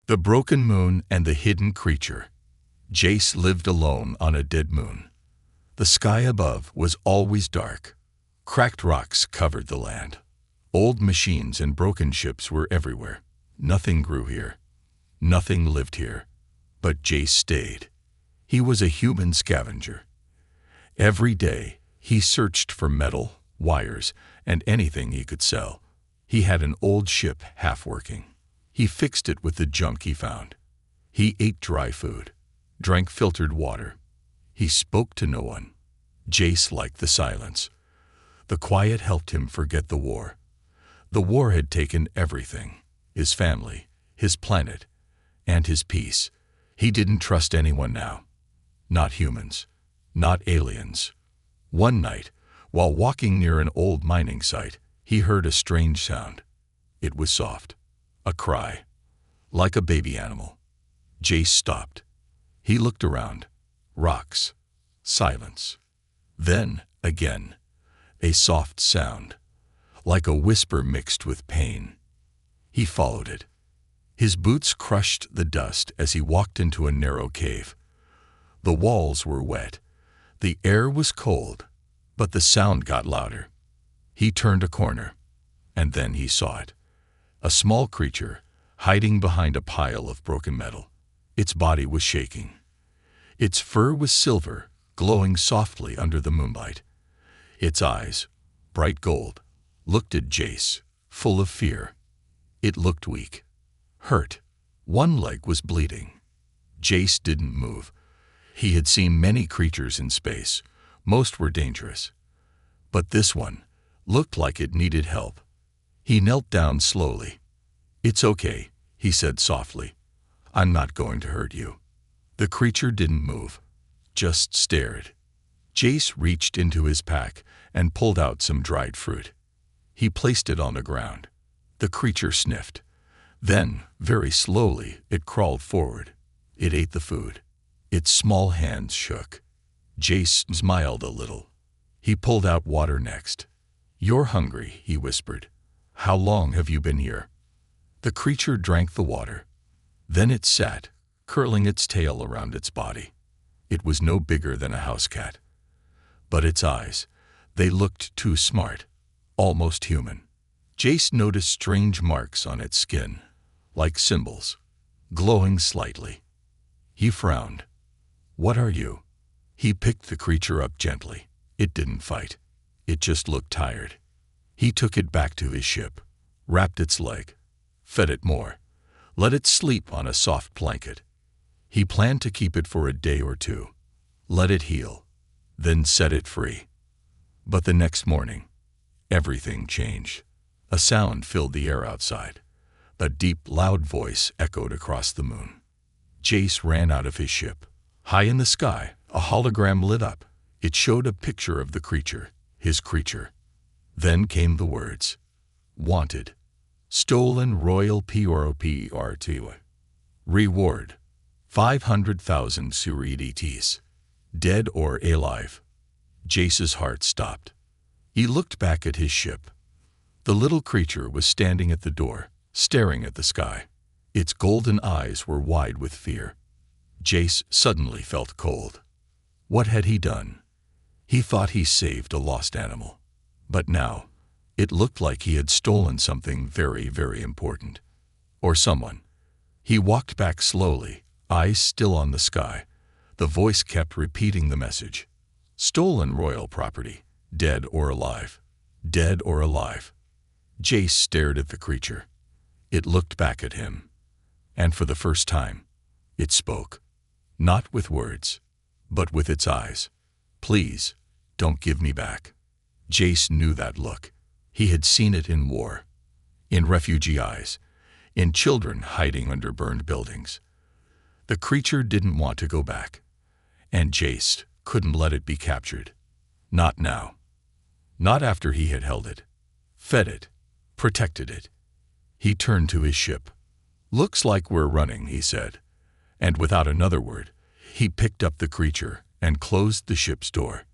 The Broken Moon and the Hidden Creature. Jace lived alone on a dead moon. The sky above was always dark. Cracked rocks covered the land. Old machines and broken ships were everywhere. Nothing grew here. Nothing lived here. But Jace stayed. He was a human scavenger. Every day, he searched for metal, wires, and anything he could sell. He had an old ship half working. He fixed it with the junk he found. He ate dry food, drank filtered water. He spoke to no one. Jace liked the silence. The quiet helped him forget the war. The war had taken everything: his family, his planet, and his peace. He didn't trust anyone now. Not humans, not aliens. One night, while walking near an old mining site, he heard a strange sound. It was soft. A cry, like a baby animal. Jace stopped. He looked around. Rocks. Silence. Then, again, a soft sound, like a whisper mixed with pain. He followed it. His boots crushed the dust as he walked into a narrow cave. The walls were wet. The air was cold, but the sound got louder. He turned a corner, and then he saw it. A small creature, hiding behind a pile of broken metal. Its body was shaking. Its fur was silver, glowing softly under the moonlight. Its eyes, bright gold, looked at Jace, full of fear. It looked weak, hurt. One leg was bleeding. Jace didn't move. He had seen many creatures in space. Most were dangerous. But this one looked like it needed help. He knelt down slowly. "It's okay," he said softly. "I'm not going to hurt you." The creature didn't move, just stared. Jace reached into his pack and pulled out some dried fruit. He placed it on the ground. The creature sniffed. Then, very slowly, it crawled forward. It ate the food. Its small hands shook. Jace smiled a little. He pulled out water next. "You're hungry," he whispered. "How long have you been here?" The creature drank the water. Then it sat, curling its tail around its body. It was no bigger than a house cat. But its eyes, they looked too smart, almost human. Jace noticed strange marks on its skin, like symbols, glowing slightly. He frowned. "What are you?" He picked the creature up gently. It didn't fight. It just looked tired. He took it back to his ship, wrapped its leg, fed it more, let it sleep on a soft blanket. He planned to keep it for a day or two, let it heal, then set it free. But the next morning, everything changed. A sound filled the air outside. A deep, loud voice echoed across the moon. Jace ran out of his ship. High in the sky, a hologram lit up. It showed a picture of the creature, his creature. Then came the words, "Wanted. Stolen royal property. Reward. 500,000 Suridites. Dead or alive." Jace's heart stopped. He looked back at his ship. The little creature was standing at the door, staring at the sky. Its golden eyes were wide with fear. Jace suddenly felt cold. What had he done? He thought he saved a lost animal. But now, it looked like he had stolen something very, very important. Or someone. He walked back slowly, eyes still on the sky. The voice kept repeating the message. Stolen royal property. Dead or alive. Dead or alive. Jace stared at the creature. It looked back at him. And for the first time, it spoke. Not with words, but with its eyes. "Please, don't give me back." Jace knew that look. He had seen it in war, in refugee eyes, in children hiding under burned buildings. The creature didn't want to go back, and Jace couldn't let it be captured. Not now. Not after he had held it, fed it, protected it. He turned to his ship. "Looks like we're running," he said, and without another word, he picked up the creature and closed the ship's door.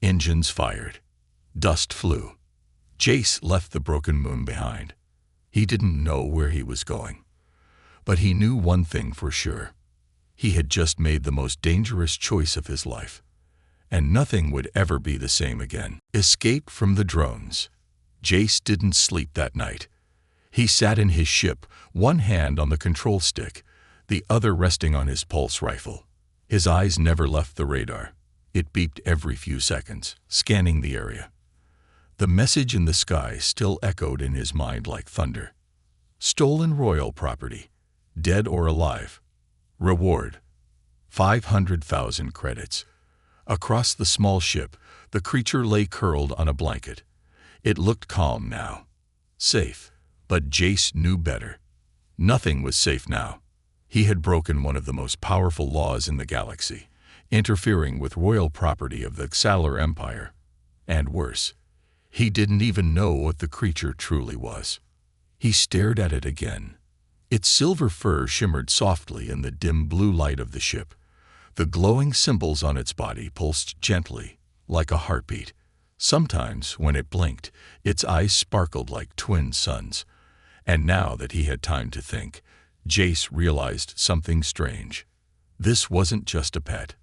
Engines fired. Dust flew. Jace left the broken moon behind. He didn't know where he was going. But he knew one thing for sure. He had just made the most dangerous choice of his life, and nothing would ever be the same again. Escape from the drones. Jace didn't sleep that night. He sat in his ship, one hand on the control stick, the other resting on his pulse rifle. His eyes never left the radar. It beeped every few seconds, scanning the area. The message in the sky still echoed in his mind like thunder. Stolen royal property, dead or alive. Reward, 500,000 credits. Across the small ship, the creature lay curled on a blanket. It looked calm now. Safe, but Jace knew better. Nothing was safe now. He had broken one of the most powerful laws in the galaxy, interfering with royal property of the Xalar Empire. And worse, he didn't even know what the creature truly was. He stared at it again. Its silver fur shimmered softly in the dim blue light of the ship. The glowing symbols on its body pulsed gently, like a heartbeat. Sometimes, when it blinked, its eyes sparkled like twin suns. And now that he had time to think, Jace realized something strange. This wasn't just a pet.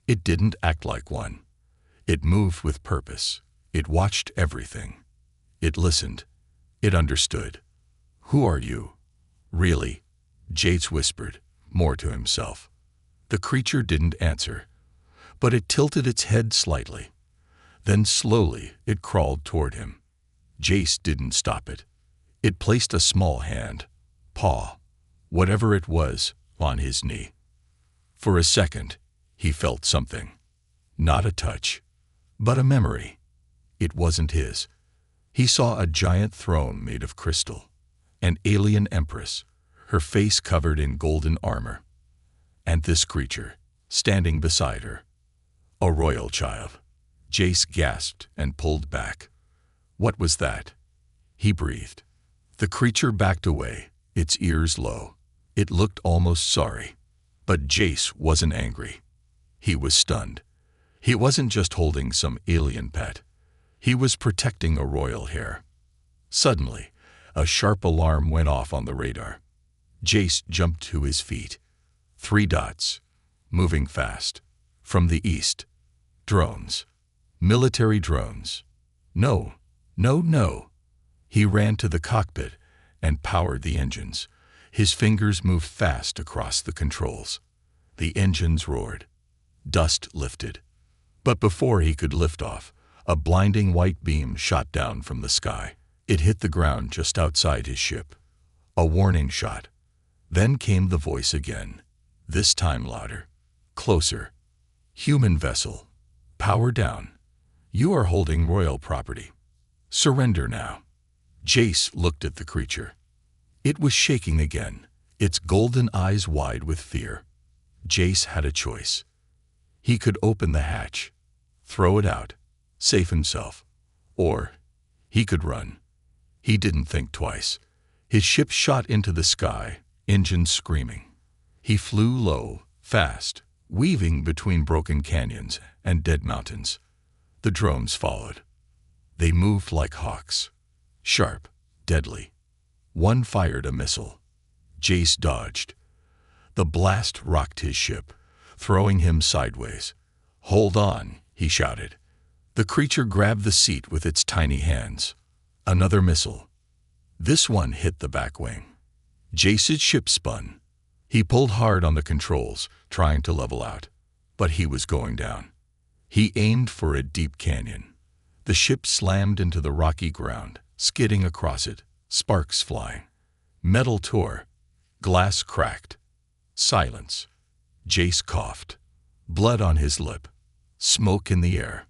It didn't act like one. It moved with purpose. It watched everything. It listened. It understood. "Who are you?" "Really?" Jace whispered, more to himself. The creature didn't answer, but it tilted its head slightly. Then slowly it crawled toward him. Jace didn't stop it. It placed a small hand, paw, whatever it was, on his knee. For a second, he felt something. Not a touch, but a memory. It wasn't his. He saw a giant throne made of crystal, an alien empress, her face covered in golden armor. And this creature, standing beside her. A royal child. Jace gasped and pulled back. What was that? He breathed. The creature backed away, its ears low. It looked almost sorry. But Jace wasn't angry. He was stunned. He wasn't just holding some alien pet. He was protecting a royal heir. Suddenly, a sharp alarm went off on the radar. Jace jumped to his feet. 3 dots, moving fast. From the east. Drones. Military drones. No, no, no. He ran to the cockpit and powered the engines. His fingers moved fast across the controls. The engines roared. Dust lifted. But before he could lift off, a blinding white beam shot down from the sky. It hit the ground just outside his ship. A warning shot. Then came the voice again, this time louder, closer. Human vessel. Power down. You are holding royal property. Surrender now. Jace looked at the creature. It was shaking again, its golden eyes wide with fear. Jace had a choice. He could open the hatch, throw it out, save himself. Or he could run. He didn't think twice. His ship shot into the sky, engines screaming. He flew low, fast, weaving between broken canyons and dead mountains. The drones followed. They moved like hawks. Sharp, deadly. One fired a missile. Jace dodged. The blast rocked his ship, throwing him sideways. "Hold on," he shouted. The creature grabbed the seat with its tiny hands. Another missile. This one hit the back wing. Jace's ship spun. He pulled hard on the controls, trying to level out. But he was going down. He aimed for a deep canyon. The ship slammed into the rocky ground, skidding across it, sparks flying. Metal tore. Glass cracked. Silence. Jace coughed. Blood on his lip. Smoke in the air.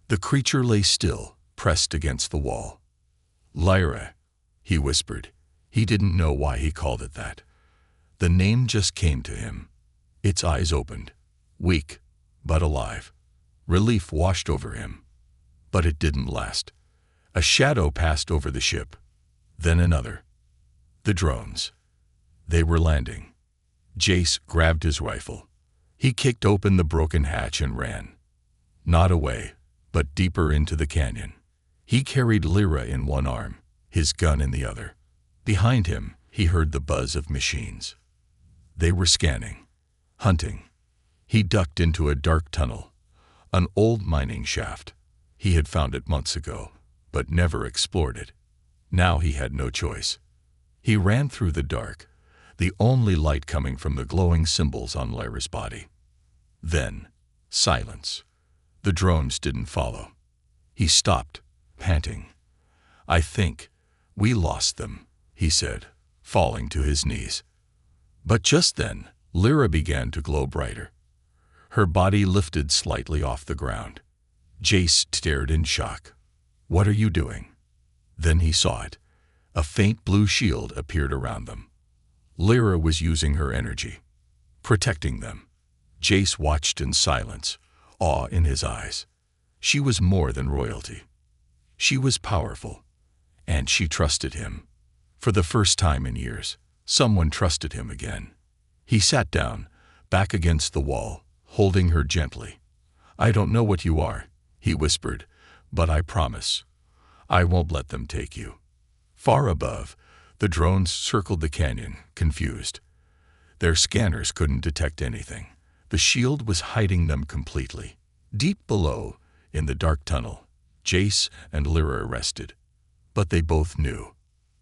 The creature lay still, pressed against the wall. "Lyra," he whispered. He didn't know why he called it that. The name just came to him. Its eyes opened. Weak, but alive. Relief washed over him. But it didn't last. A shadow passed over the ship. Then another. The drones. They were landing. Jace grabbed his rifle. He kicked open the broken hatch and ran. Not away, but deeper into the canyon. He carried Lyra in one arm, his gun in the other. Behind him, he heard the buzz of machines. They were scanning, hunting. He ducked into a dark tunnel, an old mining shaft. He had found it months ago, but never explored it. Now he had no choice. He ran through the dark, the only light coming from the glowing symbols on Lyra's body. Then, silence. The drones didn't follow. He stopped, panting. "I think we lost them," he said, falling to his knees. But just then, Lyra began to glow brighter. Her body lifted slightly off the ground. Jace stared in shock. "What are you doing?" Then he saw it. A faint blue shield appeared around them. Lyra was using her energy, protecting them. Jace watched in silence, awe in his eyes. She was more than royalty. She was powerful, and she trusted him. For the first time in years, someone trusted him again. He sat down, back against the wall, holding her gently. "I don't know what you are," he whispered, "but I promise, I won't let them take you." Far above, the drones circled the canyon, confused. Their scanners couldn't detect anything. The shield was hiding them completely. Deep below, in the dark tunnel, Jace and Lyra rested. But they both knew.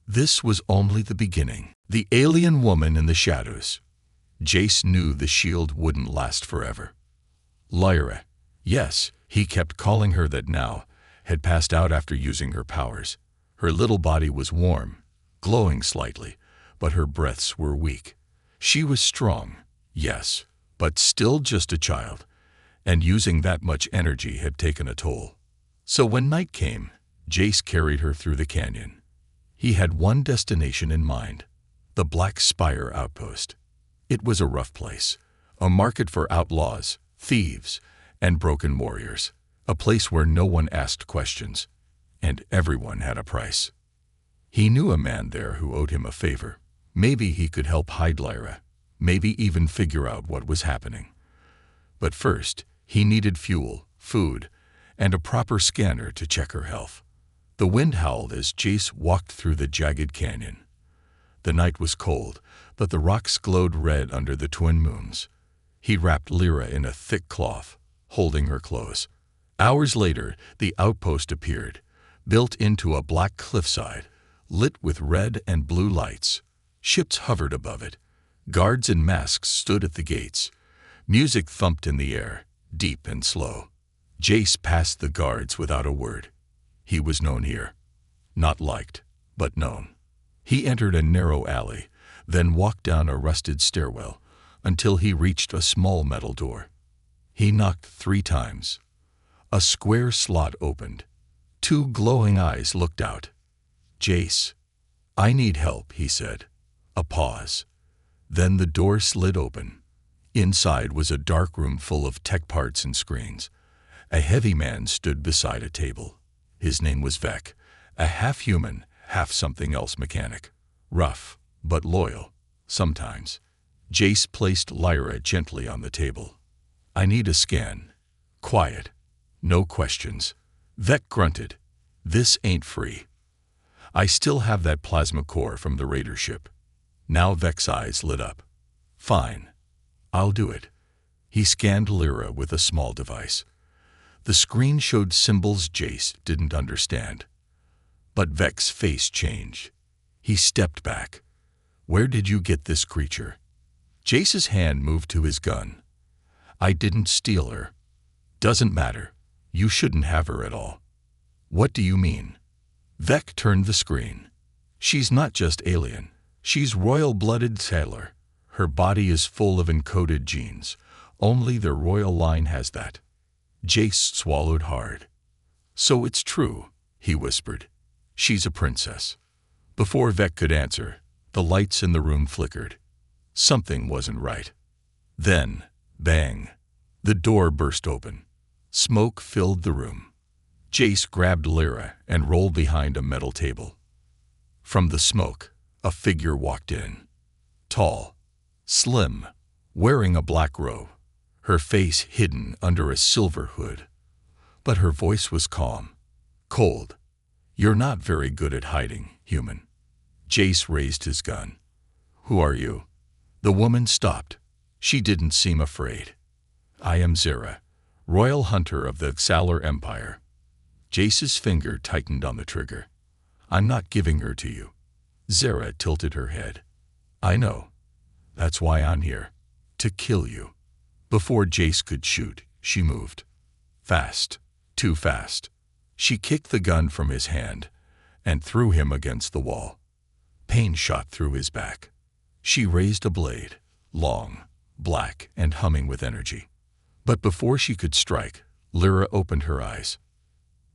This was only the beginning. The alien woman in the shadows. Jace knew the shield wouldn't last forever. Lyra, yes, he kept calling her that now, had passed out after using her powers. Her little body was warm, glowing slightly, but her breaths were weak. She was strong, yes, but still just a child, and using that much energy had taken a toll. So when night came, Jace carried her through the canyon. He had one destination in mind, the Black Spire outpost. It was a rough place, a market for outlaws, thieves, and broken warriors, a place where no one asked questions, and everyone had a price. He knew a man there who owed him a favor. Maybe he could help hide Lyra, maybe even figure out what was happening. But first, he needed fuel, food, and a proper scanner to check her health. The wind howled as Jace walked through the jagged canyon. The night was cold, but the rocks glowed red under the twin moons. He wrapped Lyra in a thick cloth, holding her close. Hours later, the outpost appeared, built into a black cliffside, lit with red and blue lights. Ships hovered above it. Guards in masks stood at the gates. Music thumped in the air, deep and slow. Jace passed the guards without a word. He was known here. Not liked, but known. He entered a narrow alley, then walked down a rusted stairwell until he reached a small metal door. He knocked 3 times. A square slot opened. 2 glowing eyes looked out. "Jace, I need help," he said. A pause. Then the door slid open. Inside was a dark room full of tech parts and screens. A heavy man stood beside a table. His name was Vec, a half-human, half-something-else mechanic. Rough, but loyal, sometimes. Jace placed Lyra gently on the table. "I need a scan. Quiet. No questions." Vec grunted. "This ain't free. I still have that plasma core from the raider ship." Now Vec's eyes lit up. "Fine. I'll do it." He scanned Lyra with a small device. The screen showed symbols Jace didn't understand. But Vec's face changed. He stepped back. "Where did you get this creature?" Jace's hand moved to his gun. "I didn't steal her." "Doesn't matter. You shouldn't have her at all." "What do you mean?" Vec turned the screen. "She's not just alien. She's royal-blooded sailor. Her body is full of encoded genes. Only the royal line has that." Jace swallowed hard. "So it's true," he whispered. "She's a princess." Before Vec could answer, the lights in the room flickered. Something wasn't right. Then, bang, the door burst open. Smoke filled the room. Jace grabbed Lyra and rolled behind a metal table. From the smoke, a figure walked in. Tall, slim, wearing a black robe, her face hidden under a silver hood. But her voice was calm, cold. "You're not very good at hiding, human." Jace raised his gun. "Who are you?" The woman stopped. She didn't seem afraid. I am Zera, royal hunter of the Xalar Empire. Jace's finger tightened on the trigger. I'm not giving her to you. Zera tilted her head. I know. That's why I'm here. To kill you. Before Jace could shoot, she moved. Fast. Too fast. She kicked the gun from his hand and threw him against the wall. Pain shot through his back. She raised a blade, long, black, and humming with energy. But before she could strike, Lyra opened her eyes.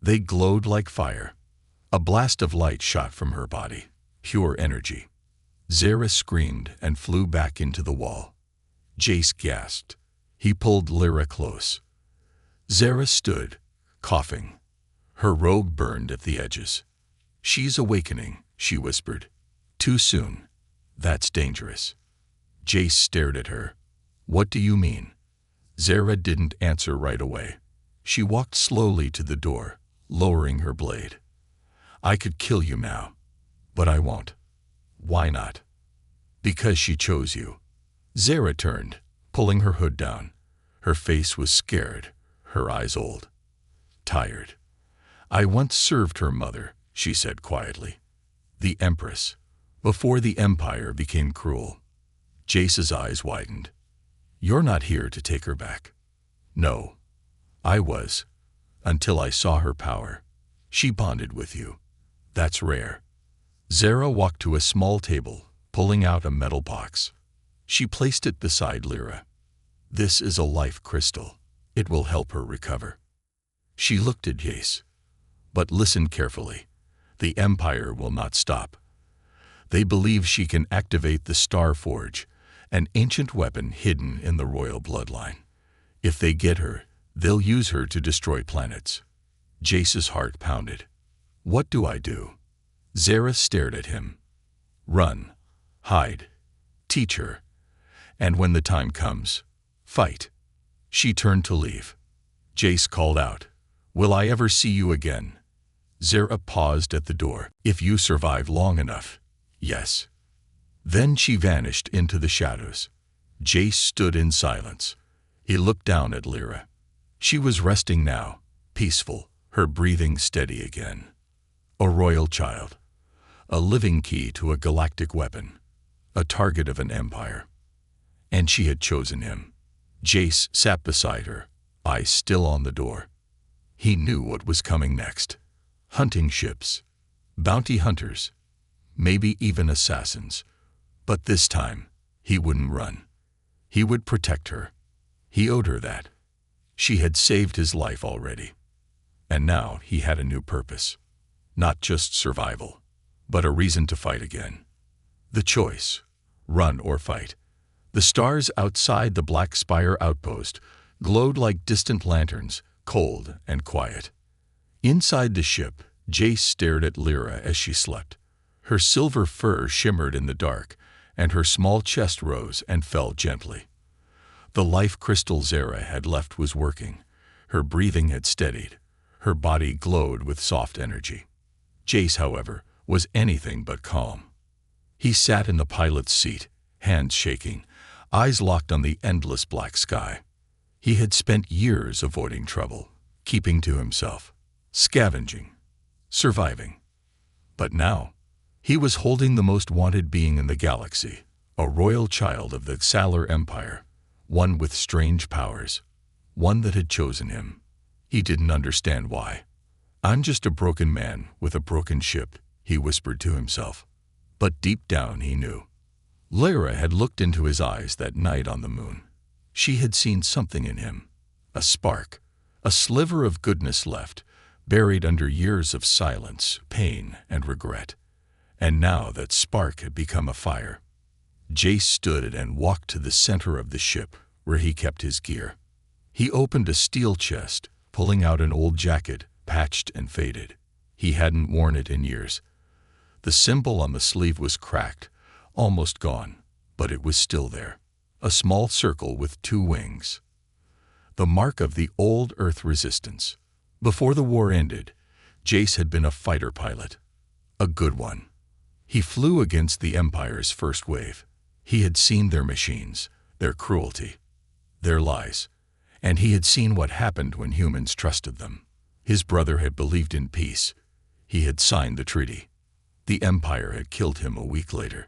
They glowed like fire. A blast of light shot from her body, pure energy. Zera screamed and flew back into the wall. Jace gasped. He pulled Lyra close. Zera stood, coughing. Her robe burned at the edges. She's awakening, she whispered. Too soon. That's dangerous. Jace stared at her. What do you mean? Zera didn't answer right away. She walked slowly to the door, lowering her blade. I could kill you now, but I won't. Why not? Because she chose you. Zera turned, pulling her hood down. Her face was scared, her eyes old. Tired. I once served her mother, she said quietly. The Empress, before the Empire became cruel. Jace's eyes widened. You're not here to take her back. No. I was, until I saw her power. She bonded with you. That's rare. Zera walked to a small table, pulling out a metal box. She placed it beside Lyra. This is a life crystal. It will help her recover. She looked at Jace. But listen carefully. The Empire will not stop. They believe she can activate the Star Forge, an ancient weapon hidden in the royal bloodline. If they get her, they'll use her to destroy planets. Jace's heart pounded. What do I do? Zera stared at him. Run. Hide. Teach her. And when the time comes, fight. She turned to leave. Jace called out, Will I ever see you again? Zera paused at the door. If you survive long enough, yes. Then she vanished into the shadows. Jace stood in silence. He looked down at Lyra. She was resting now, peaceful, her breathing steady again. A royal child. A living key to a galactic weapon. A target of an empire. And she had chosen him. Jace sat beside her, eyes still on the door. He knew what was coming next. Hunting ships. Bounty hunters. Maybe even assassins. But this time, he wouldn't run. He would protect her. He owed her that. She had saved his life already. And now he had a new purpose. Not just survival, but a reason to fight again. The choice, run or fight. The stars outside the Black Spire outpost glowed like distant lanterns, cold and quiet. Inside the ship, Jace stared at Lyra as she slept. Her silver fur shimmered in the dark, and her small chest rose and fell gently. The life crystal Zera had left was working. Her breathing had steadied. Her body glowed with soft energy. Jace, however, was anything but calm. He sat in the pilot's seat, hands shaking, eyes locked on the endless black sky. He had spent years avoiding trouble, keeping to himself, scavenging, surviving. But now, he was holding the most wanted being in the galaxy, a royal child of the Xalar Empire, one with strange powers, one that had chosen him. He didn't understand why. I'm just a broken man with a broken ship, he whispered to himself. But deep down he knew. Lyra had looked into his eyes that night on the moon. She had seen something in him, a spark, a sliver of goodness left, buried under years of silence, pain, and regret. And now that spark had become a fire. Jace stood and walked to the center of the ship, where he kept his gear. He opened a steel chest, pulling out an old jacket, patched and faded. He hadn't worn it in years. The symbol on the sleeve was cracked, almost gone, but it was still there. A small circle with 2 wings. The mark of the old Earth resistance. Before the war ended, Jace had been a fighter pilot. A good one. He flew against the Empire's first wave. He had seen their machines, their cruelty, their lies, and he had seen what happened when humans trusted them. His brother had believed in peace. He had signed the treaty. The Empire had killed him a week later.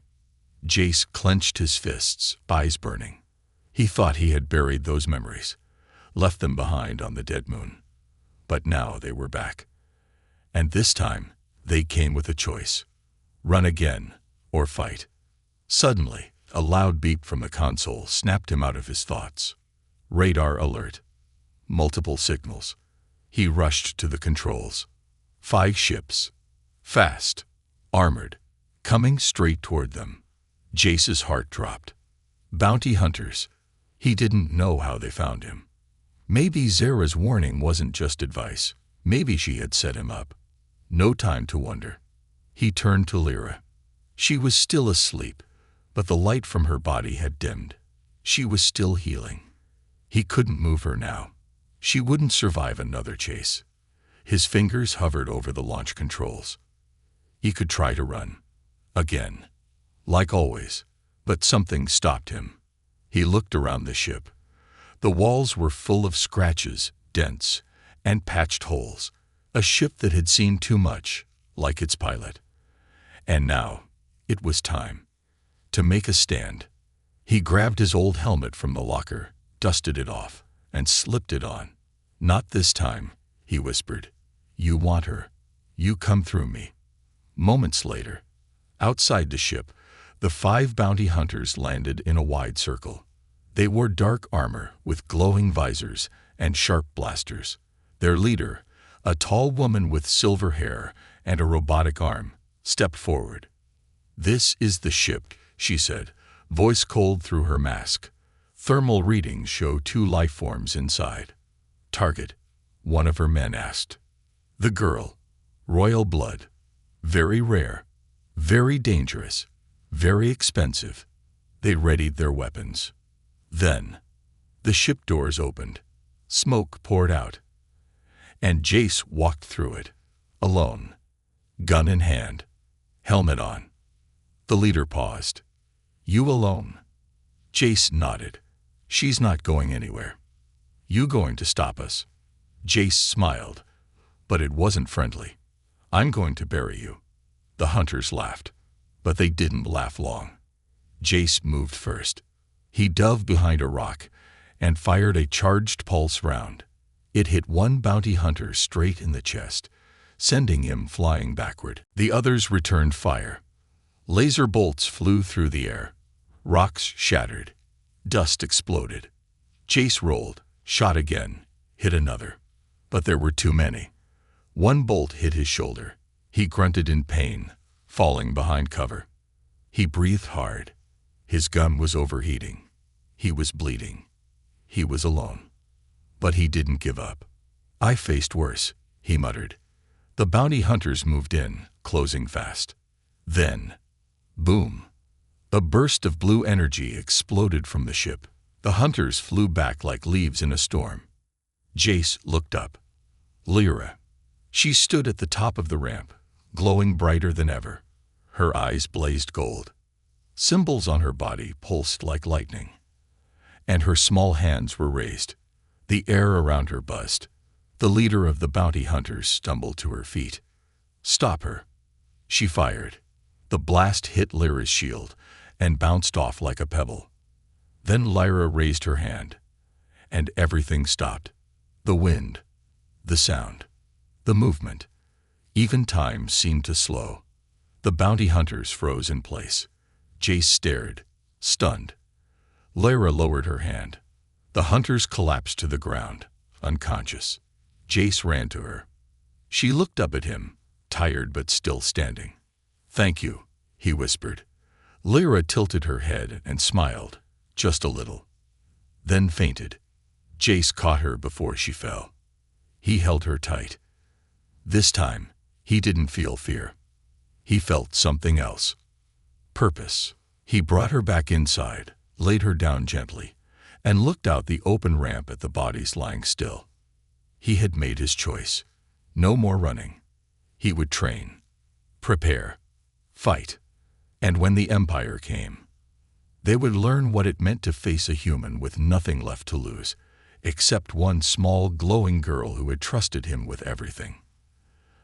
Jace clenched his fists, eyes burning. He thought he had buried those memories, left them behind on the dead moon. But now they were back. And this time, they came with a choice: run again or fight. Suddenly, a loud beep from the console snapped him out of his thoughts. Radar alert. Multiple signals. He rushed to the controls. 5 ships. Fast. Armored. Coming straight toward them. Jace's heart dropped. Bounty hunters. He didn't know how they found him. Maybe Zara's warning wasn't just advice. Maybe she had set him up. No time to wonder. He turned to Lyra. She was still asleep, but the light from her body had dimmed. She was still healing. He couldn't move her now. She wouldn't survive another chase. His fingers hovered over the launch controls. He could try to run. Again. Like always. But something stopped him. He looked around the ship. The walls were full of scratches, dents, and patched holes. A ship that had seen too much, like its pilot. And now, it was time to make a stand. He grabbed his old helmet from the locker, dusted it off, and slipped it on. "Not this time," he whispered. "You want her. You come through me." Moments later, outside the ship, the 5 bounty hunters landed in a wide circle. They wore dark armor with glowing visors and sharp blasters. Their leader, a tall woman with silver hair and a robotic arm, stepped forward. "This is the ship," she said, voice cold through her mask. "Thermal readings show 2 life forms inside." "Target?" one of her men asked. "The girl. Royal blood. Very rare. Very dangerous. Very expensive." They readied their weapons. Then, the ship doors opened. Smoke poured out. And Jace walked through it, alone, gun in hand, helmet on. The leader paused. "You alone?" Jace nodded. "She's not going anywhere." "You going to stop us?" Jace smiled, but it wasn't friendly. "I'm going to bury you." The hunters laughed, but they didn't laugh long. Jace moved first. He dove behind a rock and fired a charged pulse round. It hit one bounty hunter straight in the chest, sending him flying backward. The others returned fire. Laser bolts flew through the air. Rocks shattered. Dust exploded. Jace rolled, shot again, hit another. But there were too many. One bolt hit his shoulder. He grunted in pain, falling behind cover. He breathed hard. His gun was overheating. He was bleeding. He was alone. But he didn't give up. "I faced worse," he muttered. The bounty hunters moved in, closing fast. Then, boom! A burst of blue energy exploded from the ship. The hunters flew back like leaves in a storm. Jace looked up. Lyra. She stood at the top of the ramp, glowing brighter than ever. Her eyes blazed gold. Symbols on her body pulsed like lightning. And her small hands were raised. The air around her buzzed. The leader of the bounty hunters stumbled to her feet. "Stop her." She fired. The blast hit Lyra's shield and bounced off like a pebble. Then Lyra raised her hand, and everything stopped. The wind, the sound, the movement. Even time seemed to slow. The bounty hunters froze in place. Jace stared, stunned. Lyra lowered her hand. The hunters collapsed to the ground, unconscious. Jace ran to her. She looked up at him, tired but still standing. "Thank you," he whispered. Lyra tilted her head and smiled, just a little. Then fainted. Jace caught her before she fell. He held her tight. This time, he didn't feel fear. He felt something else. Purpose. He brought her back inside, laid her down gently, and looked out the open ramp at the bodies lying still. He had made his choice. No more running. He would train, prepare, fight. And when the Empire came, They would learn what it meant to face a human with nothing left to lose, except one small, glowing girl who had trusted him with everything.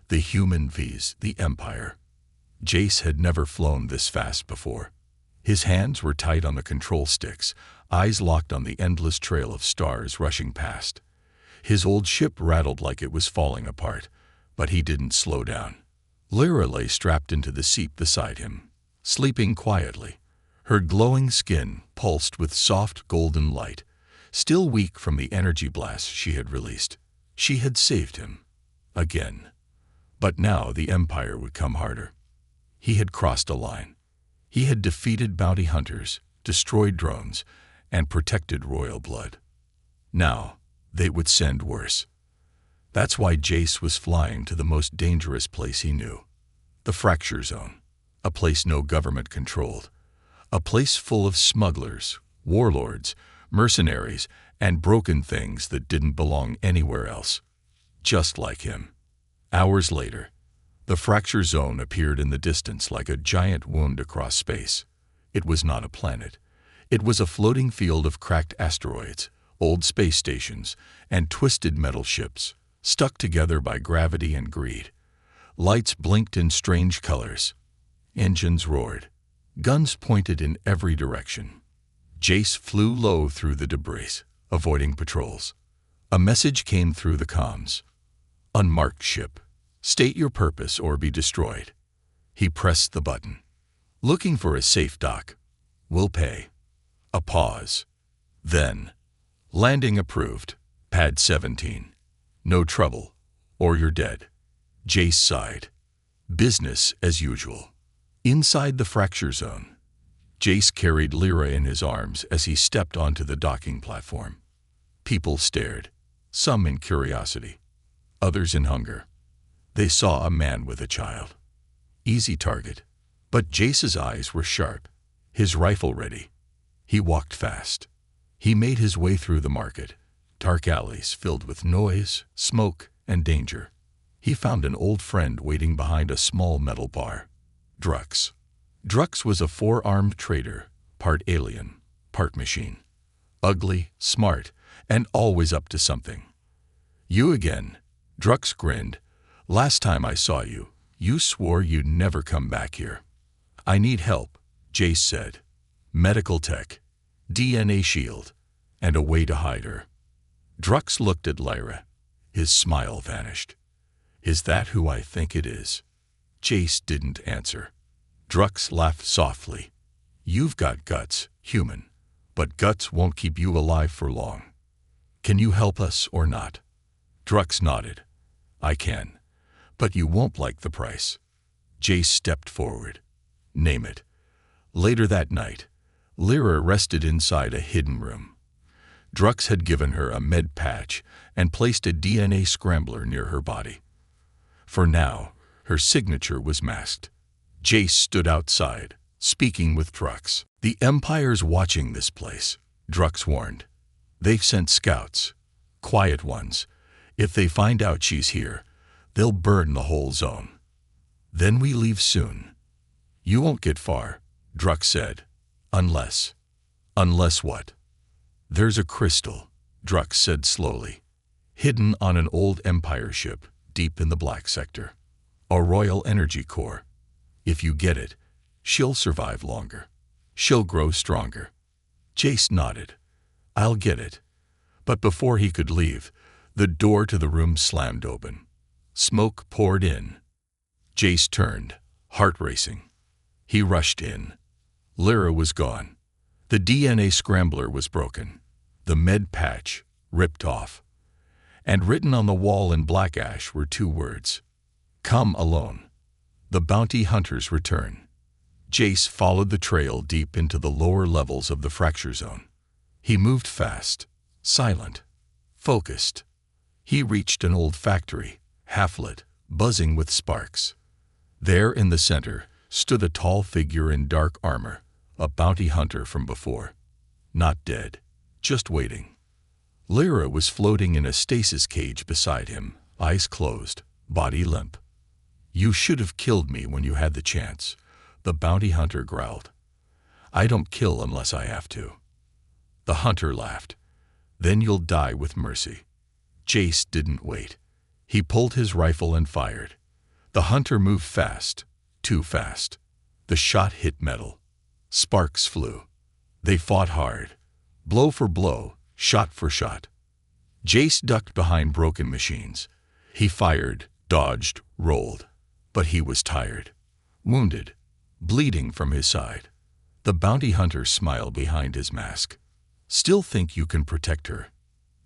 The human vs. the Empire. Jace had never flown this fast before. His hands were tight on the control sticks, eyes locked on the endless trail of stars rushing past. His old ship rattled like it was falling apart, but he didn't slow down. Lyra lay strapped into the seat beside him, sleeping quietly. Her glowing skin pulsed with soft golden light, still weak from the energy blast she had released. She had saved him. Again. But now the Empire would come harder. He had crossed a line. He had defeated bounty hunters, destroyed drones, and protected royal blood. Now, they would send worse. That's why Jace was flying to the most dangerous place he knew. The Fracture Zone. A place no government controlled. A place full of smugglers, warlords, mercenaries, and broken things that didn't belong anywhere else. Just like him. Hours later, the Fracture Zone appeared in the distance like a giant wound across space. It was not a planet. It was a floating field of cracked asteroids, old space stations, and twisted metal ships, stuck together by gravity and greed. Lights blinked in strange colors. Engines roared. Guns pointed in every direction. Jace flew low through the debris, avoiding patrols. A message came through the comms. Unmarked ship. State your purpose or be destroyed. He pressed the button. Looking for a safe dock. Will pay. A pause. Then, landing approved. Pad 17. No trouble, or you're dead. Jace sighed. Business as usual. Inside the Fracture Zone, Jace carried Lyra in his arms as he stepped onto the docking platform. People stared, some in curiosity, others in hunger. They saw a man with a child. Easy target. But Jace's eyes were sharp, his rifle ready. He walked fast. He made his way through the market, dark alleys filled with noise, smoke, and danger. He found an old friend waiting behind a small metal bar. Drux. Drux was a four-armed trader, part alien, part machine. Ugly, smart, and always up to something. You again, Drux grinned. Last time I saw you, you swore you'd never come back here. I need help, Jace said. Medical tech, DNA shield, and a way to hide her. Drux looked at Lyra. His smile vanished. Is that who I think it is? Jace didn't answer. Drux laughed softly. You've got guts, human, but guts won't keep you alive for long. Can you help us or not? Drux nodded. I can, but you won't like the price. Jace stepped forward. Name it. Later that night, Lyra rested inside a hidden room. Drux had given her a med patch and placed a DNA scrambler near her body. For now, her signature was masked. Jace stood outside, speaking with Drux. The Empire's watching this place, Drux warned. They've sent scouts, quiet ones. If they find out she's here, they'll burn the whole zone. Then we leave soon. You won't get far, Drux said. Unless. Unless what? There's a crystal, Drux said slowly, hidden on an old Empire ship deep in the Black Sector. A royal energy core. If you get it, she'll survive longer. She'll grow stronger. Jace nodded. I'll get it. But before he could leave, the door to the room slammed open. Smoke poured in. Jace turned, heart racing. He rushed in. Lyra was gone. The DNA scrambler was broken. The med patch ripped off. And written on the wall in black ash were two words. Come alone. The bounty hunters return. Jace followed the trail deep into the lower levels of the Fracture Zone. He moved fast, silent, focused. He reached an old factory, half-lit, buzzing with sparks. There in the center stood a tall figure in dark armor, a bounty hunter from before. Not dead, just waiting. Lyra was floating in a stasis cage beside him, eyes closed, body limp. You should have killed me when you had the chance, the bounty hunter growled. I don't kill unless I have to." The hunter laughed. "Then you'll die with mercy." Jace didn't wait. He pulled his rifle and fired. The hunter moved fast, too fast. The shot hit metal. Sparks flew. They fought hard, blow for blow, shot for shot. Jace ducked behind broken machines. He fired, dodged, rolled. But he was tired, wounded, bleeding from his side. The bounty hunter smiled behind his mask. "Still think you can protect her?"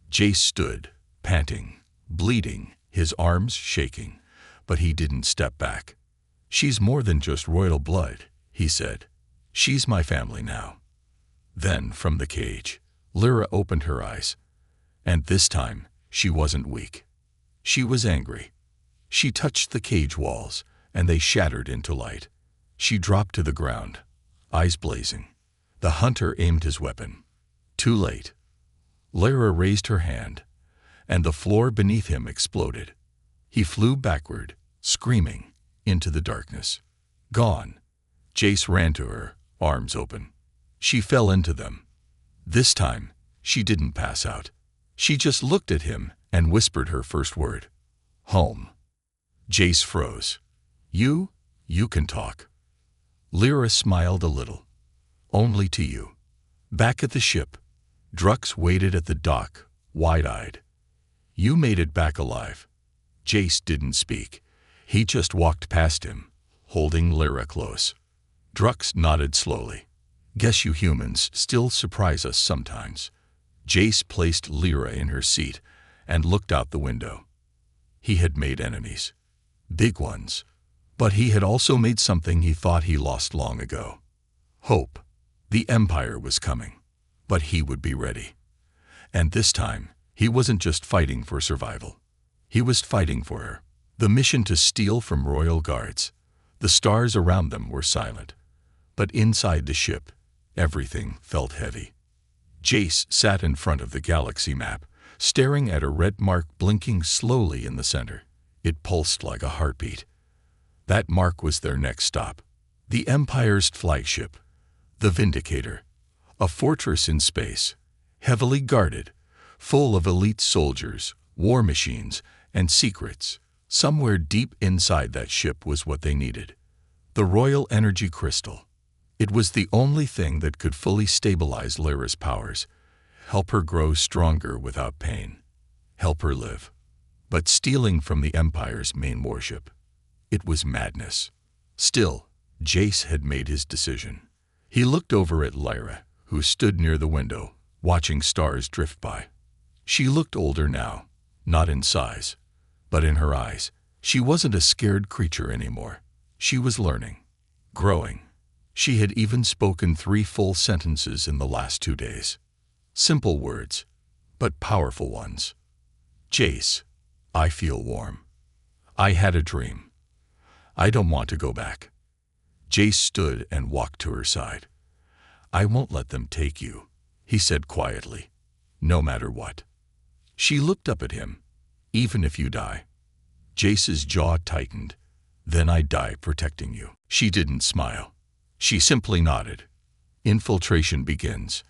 Jace stood, panting, bleeding, his arms shaking, but he didn't step back. "She's more than just royal blood," he said. "She's my family now." Then, from the cage, Lyra opened her eyes. And this time, she wasn't weak. She was angry. She touched the cage walls, and they shattered into light. She dropped to the ground, eyes blazing. The hunter aimed his weapon. Too late. Lyra raised her hand, and the floor beneath him exploded. He flew backward, screaming, into the darkness. Gone. Jace ran to her, arms open. She fell into them. This time, she didn't pass out. She just looked at him and whispered her first word. "Home." Jace froze. You can talk." Lyra smiled a little. "Only to you." Back at the ship, Drux waited at the dock, wide-eyed. "You made it back alive." Jace didn't speak. He just walked past him, holding Lyra close. Drux nodded slowly. "Guess you humans still surprise us sometimes." Jace placed Lyra in her seat and looked out the window. He had made enemies. Big ones. But he had also made something he thought he lost long ago. Hope. The Empire was coming. But he would be ready. And this time, he wasn't just fighting for survival. He was fighting for her. The mission to steal from royal guards. The stars around them were silent. But inside the ship, everything felt heavy. Jace sat in front of the galaxy map, staring at a red mark blinking slowly in the center. It pulsed like a heartbeat. That mark was their next stop. The Empire's flagship, the Vindicator. A fortress in space, heavily guarded, full of elite soldiers, war machines, and secrets. Somewhere deep inside that ship was what they needed. The Royal Energy Crystal. It was the only thing that could fully stabilize Lyra's powers, help her grow stronger without pain, help her live. But stealing from the Empire's main warship, it was madness. Still, Jace had made his decision. He looked over at Lyra, who stood near the window, watching stars drift by. She looked older now, not in size, but in her eyes. She wasn't a scared creature anymore. She was learning, growing. She had even spoken 3 full sentences in the last 2 days. Simple words, but powerful ones. "Jace, I feel warm. I had a dream. I don't want to go back." Jace stood and walked to her side. "I won't let them take you," he said quietly, "no matter what." She looked up at him. "Even if you die." Jace's jaw tightened. "Then I die protecting you." She didn't smile. She simply nodded. Infiltration begins.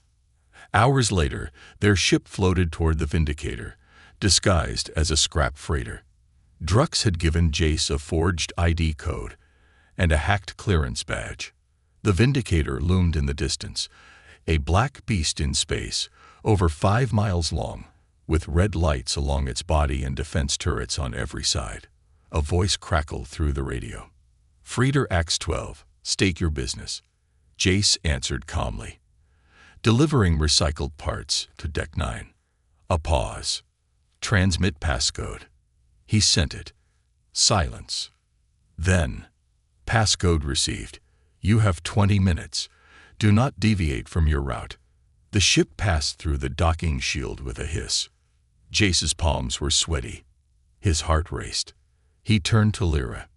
Hours later, their ship floated toward the Vindicator, disguised as a scrap freighter. Drux had given Jace a forged ID code and a hacked clearance badge. The Vindicator loomed in the distance, a black beast in space, over 5 miles long, with red lights along its body and defense turrets on every side. A voice crackled through the radio. "Freighter X-12, state your business." Jace answered calmly. "Delivering recycled parts to Deck 9. A pause. "Transmit passcode." He sent it. Silence. Then, "Passcode received. You have 20 minutes. Do not deviate from your route." The ship passed through the docking shield with a hiss. Jace's palms were sweaty. His heart raced. He turned to Lyra.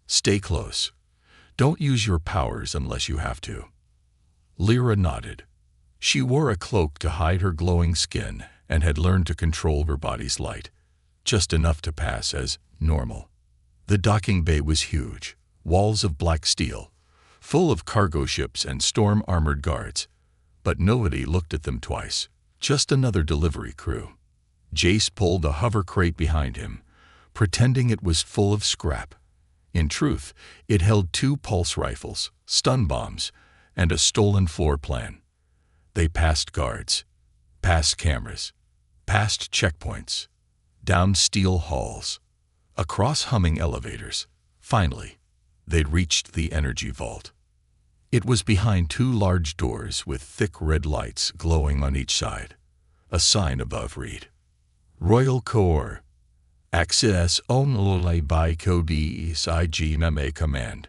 "Stay close. Don't use your powers unless you have to." Lyra nodded. She wore a cloak to hide her glowing skin and had learned to control her body's light, just enough to pass as normal. The docking bay was huge, walls of black steel, full of cargo ships and storm-armored guards. But nobody looked at them twice. Just another delivery crew. Jace pulled a hover crate behind him, pretending it was full of scrap. In truth, it held 2 pulse rifles, stun bombs, and a stolen floor plan. They passed guards, past cameras, past checkpoints, down steel halls, across humming elevators. Finally, they'd reached the energy vault. It was behind 2 large doors with thick red lights glowing on each side. A sign above read, Royal Core. Access only by code IGMA command.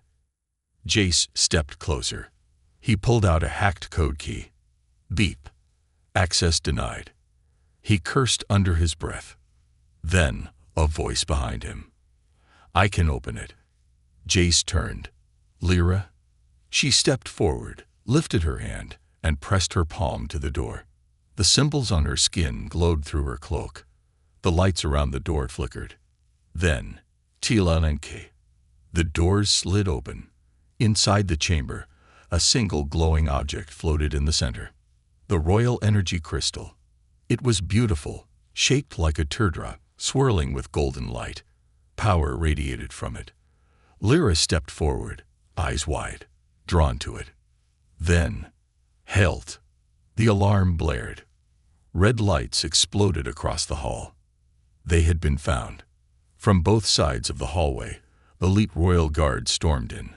Jace stepped closer. He pulled out a hacked code key. Beep. Access denied. He cursed under his breath. Then, a voice behind him. I can open it. Jace turned. Lyra? She stepped forward, lifted her hand, and pressed her palm to the door. The symbols on her skin glowed through her cloak. The lights around the door flickered. Then, Tila and K. The doors slid open. Inside the chamber, a single glowing object floated in the center. The royal energy crystal. It was beautiful, shaped like a teardrop, swirling with golden light. Power radiated from it. Lyra stepped forward, eyes wide, drawn to it. Then, halt. The alarm blared. Red lights exploded across the hall. They had been found. From both sides of the hallway, elite royal guards stormed in.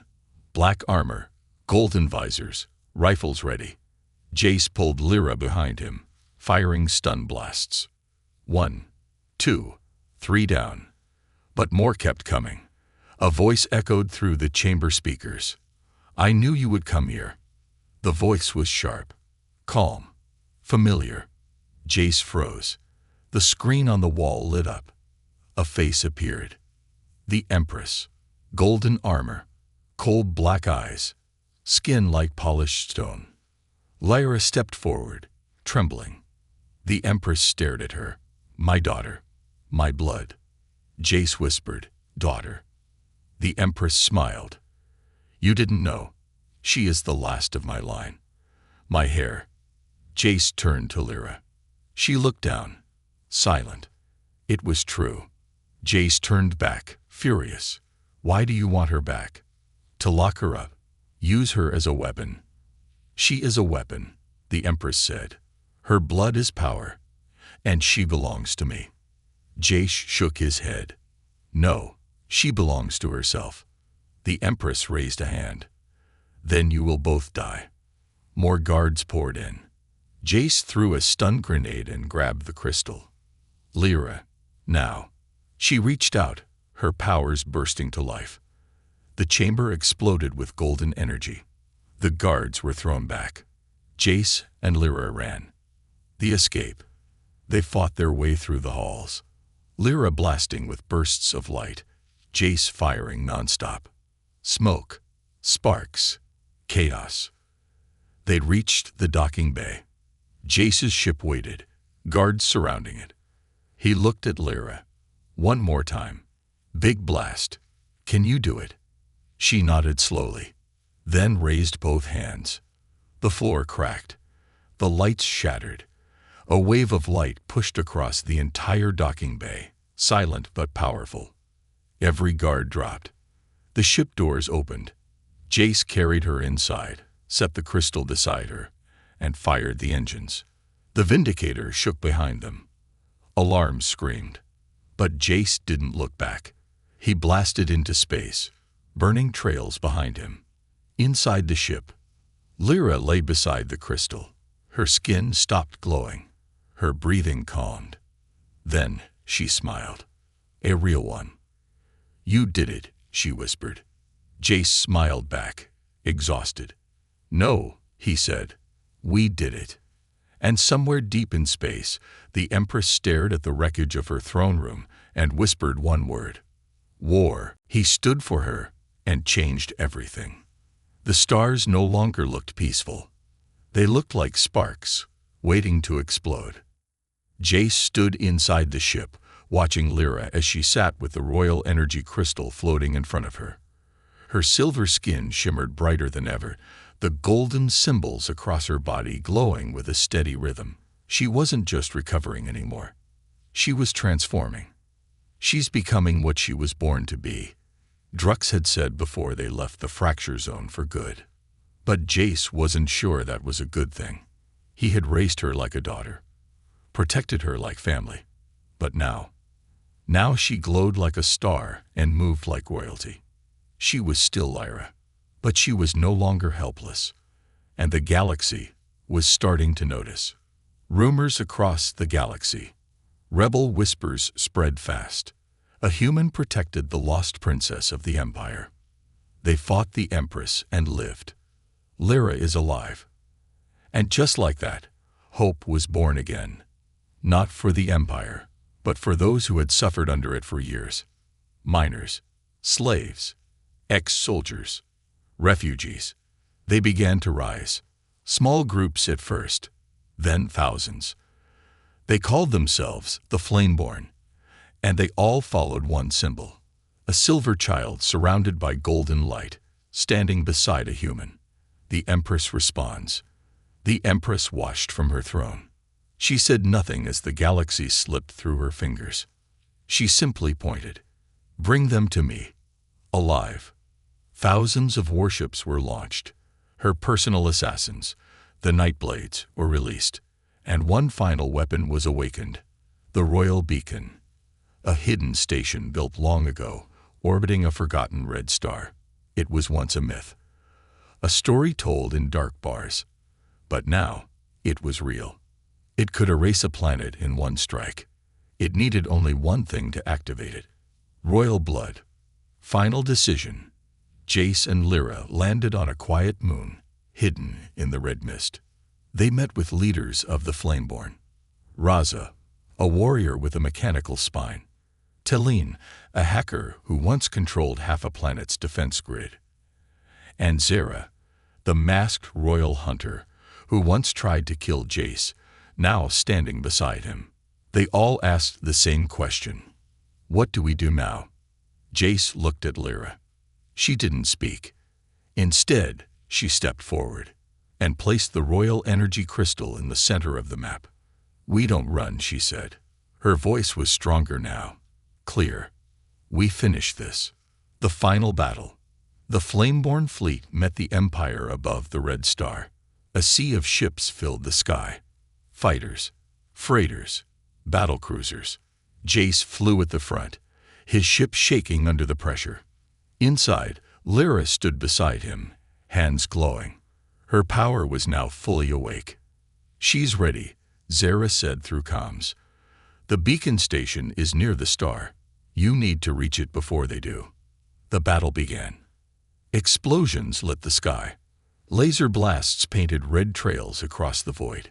Black armor, golden visors, rifles ready. Jace pulled Lyra behind him, firing stun blasts. 1, 2, 3 down. But more kept coming. A voice echoed through the chamber speakers. I knew you would come here. The voice was sharp, calm, familiar. Jace froze. The screen on the wall lit up. A face appeared. The Empress. Golden armor. Cold black eyes. Skin like polished stone. Lyra stepped forward, trembling. The Empress stared at her. My daughter. My blood. Jace whispered, daughter. The Empress smiled. You didn't know. She is the last of my line. My heir. Jace turned to Lyra. She looked down. Silent. It was true. Jace turned back, furious. Why do you want her back? To lock her up. Use her as a weapon. She is a weapon, the Empress said. Her blood is power, and she belongs to me. Jace shook his head. No, she belongs to herself. The Empress raised a hand. Then you will both die. More guards poured in. Jace threw a stun grenade and grabbed the crystal. Lyra, now. She reached out, her powers bursting to life. The chamber exploded with golden energy. The guards were thrown back. Jace and Lyra ran. The escape. They fought their way through the halls. Lyra blasting with bursts of light, Jace firing nonstop. Smoke, sparks, chaos. They'd reached the docking bay. Jace's ship waited, guards surrounding it. He looked at Lyra. One more time. Big blast. Can you do it? She nodded slowly, then raised both hands. The floor cracked. The lights shattered. A wave of light pushed across the entire docking bay, silent but powerful. Every guard dropped. The ship doors opened. Jace carried her inside, set the crystal beside her, and fired the engines. The Vindicator shook behind them. Alarms screamed. But Jace didn't look back. He blasted into space, burning trails behind him. Inside the ship, Lyra lay beside the crystal. Her skin stopped glowing. Her breathing calmed. Then she smiled. A real one. You did it, she whispered. Jace smiled back, exhausted. No, he said. We did it. And somewhere deep in space, the Empress stared at the wreckage of her throne room and whispered one word. War. He stood for her and changed everything. The stars no longer looked peaceful. They looked like sparks, waiting to explode. Jace stood inside the ship, watching Lyra as she sat with the royal energy crystal floating in front of her. Her silver skin shimmered brighter than ever, the golden symbols across her body glowing with a steady rhythm. She wasn't just recovering anymore. She was transforming. She's becoming what she was born to be, Drux had said before they left the fracture zone for good. But Jace wasn't sure that was a good thing. He had raised her like a daughter, protected her like family. But now she glowed like a star and moved like royalty. She was still Lyra, but she was no longer helpless, and the galaxy was starting to notice. Rumors across the galaxy. Rebel whispers spread fast. A human protected the lost princess of the Empire. They fought the Empress and lived. Lyra is alive. And just like that, hope was born again. Not for the Empire, but for those who had suffered under it for years. Miners, slaves, ex-soldiers, refugees. They began to rise. Small groups at first, then thousands. They called themselves the Flameborn, and they all followed one symbol. A silver child surrounded by golden light, standing beside a human. The Empress responds. The Empress watched from her throne. She said nothing as the galaxy slipped through her fingers. She simply pointed. Bring them to me, alive. Thousands of warships were launched. Her personal assassins, the Nightblades, were released, and one final weapon was awakened, the Royal Beacon, a hidden station built long ago, orbiting a forgotten red star. It was once a myth, a story told in dark bars, but now it was real. It could erase a planet in one strike. It needed only one thing to activate it. Royal blood. Final decision. Jace and Lyra landed on a quiet moon, hidden in the red mist. They met with leaders of the Flameborn. Raza, a warrior with a mechanical spine. Telene, a hacker who once controlled half a planet's defense grid. And Zera, the masked royal hunter who once tried to kill Jace, now standing beside him. They all asked the same question. What do we do now? Jace looked at Lyra. She didn't speak. Instead, she stepped forward and placed the royal energy crystal in the center of the map. We don't run, she said. Her voice was stronger now. Clear. We finish this. The final battle. The Flameborn fleet met the Empire above the Red Star. A sea of ships filled the sky. Fighters, freighters, battlecruisers. Jace flew at the front, his ship shaking under the pressure. Inside, Lyra stood beside him, hands glowing. Her power was now fully awake. She's ready, Zera said through comms. The beacon station is near the star. You need to reach it before they do. The battle began. Explosions lit the sky. Laser blasts painted red trails across the void.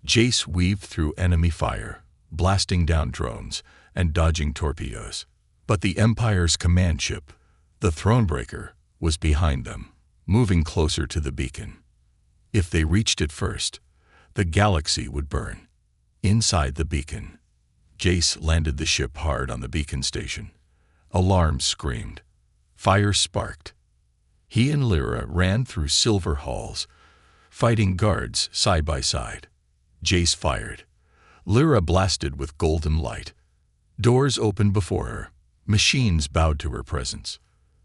Jace weaved through enemy fire, blasting down drones and dodging torpedoes. But the Empire's command ship, the Thronebreaker, was behind them, moving closer to the beacon. If they reached it first, the galaxy would burn. Inside the beacon, Jace landed the ship hard on the beacon station. Alarms screamed. Fire sparked. He and Lyra ran through silver halls, fighting guards side by side. Jace fired. Lyra blasted with golden light. Doors opened before her. Machines bowed to her presence.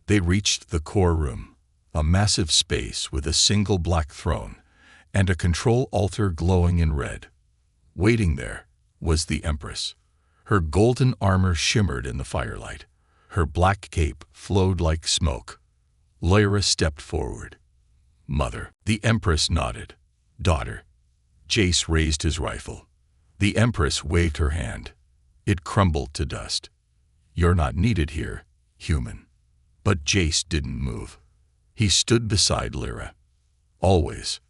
They reached the core room, a massive space with a single black throne and a control altar glowing in red. Waiting there was the Empress. Her golden armor shimmered in the firelight. Her black cape flowed like smoke. Lyra stepped forward. Mother. The Empress nodded. Daughter. Jace raised his rifle. The Empress waved her hand. It crumbled to dust. You're not needed here, human. But Jace didn't move. He stood beside Lyra. Always.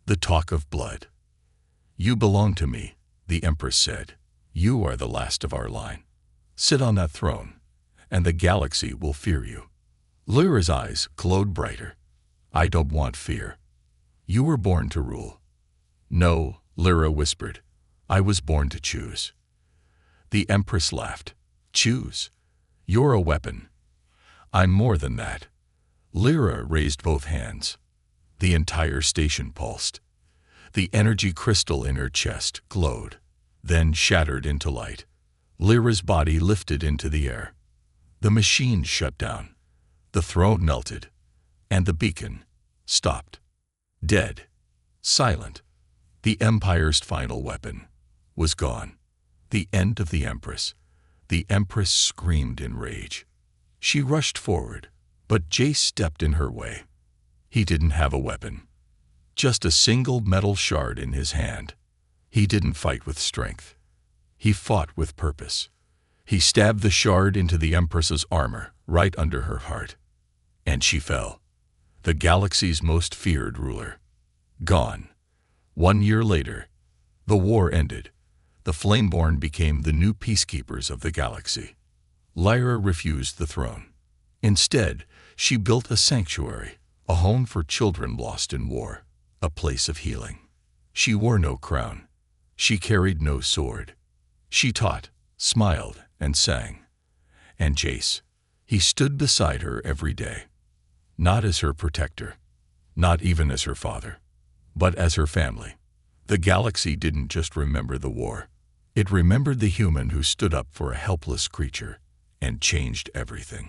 The talk of blood. You belong to me, the Empress said. You are the last of our line. Sit on that throne, and the galaxy will fear you. Lyra's eyes glowed brighter. I don't want fear. You were born to rule. No, Lyra whispered. I was born to choose. The Empress laughed. Choose. You're a weapon. I'm more than that. Lyra raised both hands. The entire station pulsed. The energy crystal in her chest glowed, then shattered into light. Lyra's body lifted into the air. The machine shut down. The throne melted, and the beacon stopped. Dead, silent, the Empire's final weapon was gone. The end of the Empress. The Empress screamed in rage. She rushed forward, but Jace stepped in her way. He didn't have a weapon, just a single metal shard in his hand. He didn't fight with strength. He fought with purpose. He stabbed the shard into the Empress's armor, right under her heart. And she fell. The galaxy's most feared ruler. Gone. 1 year later, the war ended. The Flameborn became the new peacekeepers of the galaxy. Lyra refused the throne. Instead, she built a sanctuary, a home for children lost in war, a place of healing. She wore no crown. She carried no sword. She taught, smiled, and sang. And Jace, he stood beside her every day. Not as her protector, not even as her father, but as her family. The galaxy didn't just remember the war. It remembered the human who stood up for a helpless creature and changed everything.